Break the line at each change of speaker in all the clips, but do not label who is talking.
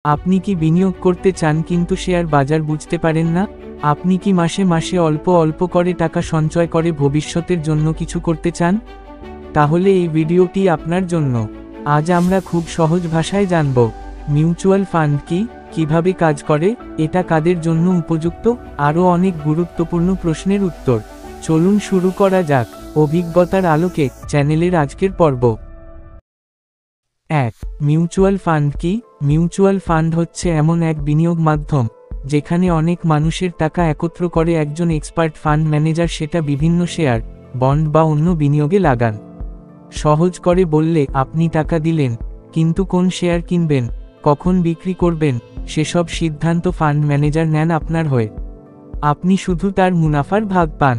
আপনি কি বিনিয়োগ করতে চান কিন্তু শেয়ার বাজার বুঝতে পারেন না? আপনি কি মাসে মাসে অল্প অল্প করে টাকা সঞ্চয় করে ভবিষ্যতের জন্য কিছু করতে চান? তাহলে এই ভিডিওটি আপনার জন্য। আজ আমরা খুব সহজ ভাষায় জানব মিউচুয়াল ফান্ড কি, কিভাবে কাজ করে, এটা কাদের জন্য উপযুক্ত, আরও অনেক গুরুত্বপূর্ণ প্রশ্নের উত্তর। চলুন শুরু করা যাক অভিজ্ঞতার আলোকে চ্যানেলের আজকের পর্ব। 1. মিউচুয়াল ফান্ড কি? মিউচুয়াল ফান্ড হচ্ছে এমন এক বিনিয়োগ মাধ্যম যেখানে অনেক মানুষের টাকা একত্র করে একজন এক্সপার্ট ফান্ড ম্যানেজার সেটা বিভিন্ন শেয়ার, বন্ড বা অন্য বিনিয়োগে লাগান। সহজ করে বললে, আপনি টাকা দিলেন, কিন্তু কোন শেয়ার কিনবেন, কখন বিক্রি করবেন, সেসব সিদ্ধান্ত ফান্ড ম্যানেজার নেন আপনার হয়ে। আপনি শুধু তার মুনাফার ভাগ পান।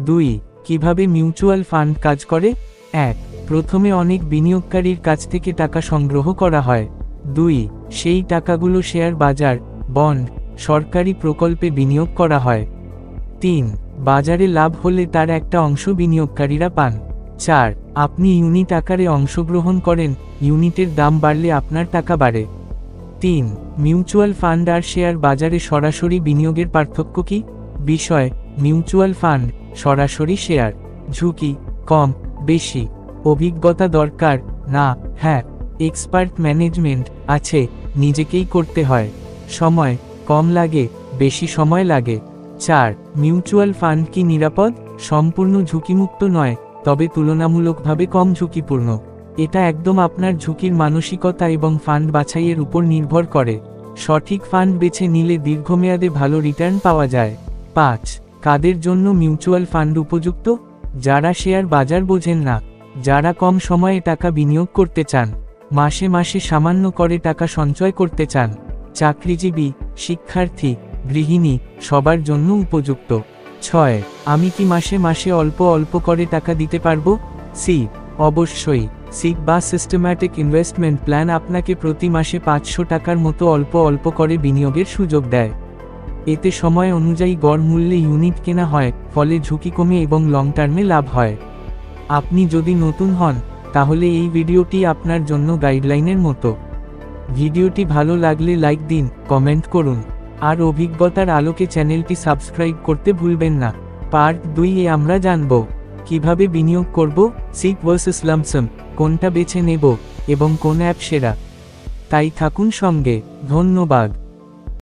2. কিভাবে মিউচুয়াল ফান্ড কাজ করে? 1. প্রথমে অনেক বিনিয়োগকারীর কাছ থেকে টাকা সংগ্রহ করা হয়। 2. সেই টাকাগুলো শেয়ার বাজার, বন্ড, সরকারি প্রকল্পে বিনিয়োগ করা হয়। 3. বাজারে লাভ হলে তার একটা অংশ বিনিয়োগকারীরা পান। 4. আপনি ইউনিট আকারে অংশগ্রহণ করেন, ইউনিটের দাম বাড়লে আপনার টাকা বাড়ে। 3. মিউচুয়াল ফান্ড আর শেয়ার বাজারে সরাসরি বিনিয়োগের পার্থক্য কি? বিষয়: মিউচুয়াল ফান্ড সরাসরি শেয়ার। ঝুঁকি কম, বেশি। অভিজ্ঞতা দরকার না, হ্যাঁ। এক্সপার্ট ম্যানেজমেন্ট আছে, নিজেকেই করতে হয়। সময় কম লাগে, বেশি সময় লাগে। 4. মিউচুয়াল ফান্ড কি নিরাপদ? সম্পূর্ণ ঝুঁকিমুক্ত নয়, তবে তুলনামূলকভাবে কম ঝুঁকিপূর্ণ। এটা একদম আপনার ঝুঁকির মানসিকতা এবং ফান্ড বাছাইয়ের উপর নির্ভর করে। সঠিক ফান্ড বেছে নিলে দীর্ঘমেয়াদে ভালো রিটার্ন পাওয়া যায়। 5. কাদের জন্য মিউচুয়াল ফান্ড উপযুক্ত? যারা শেয়ার বাজার বোঝেন না, যারা কম সময়ে টাকা বিনিয়োগ করতে চান, মাসে মাসে সামান্য করে টাকা সঞ্চয় করতে চান, চাকরিজীবী, শিক্ষার্থী, গৃহিণী, সবার জন্য উপযুক্ত। 6. আমি কি মাসে মাসে অল্প অল্প করে টাকা দিতে পারবো? সি অবশ্যই। সিক বা সিস্টেম্যাটিক ইনভেস্টমেন্ট প্ল্যান আপনাকে প্রতি মাসে 500 টাকার মতো অল্প অল্প করে বিনিয়োগের সুযোগ দেয়। এতে সময় অনুযায়ী গড় মূল্যে ইউনিট কেনা হয়, ফলে ঝুঁকি কমে এবং লং টার্মে লাভ হয়। আপনি যদি নতুন হন, তাহলে এই ভিডিওটি আপনার জন্য গাইডলাইনের মতো। ভিডিওটি ভালো লাগলে লাইক দিন, কমেন্ট করুন, আর অভিজ্ঞতার আলোকে চ্যানেলটি সাবস্ক্রাইব করতে ভুলবেন না। পার্ট 2 এ আমরা জানব কিভাবে বিনিয়োগ করব, সিক ভার্সেস লাম্পসাম, কোনটা বেছে নেব এবং কোন অ্যাপ সেরা। তাই থাকুন সঙ্গে। ধন্যবাদ।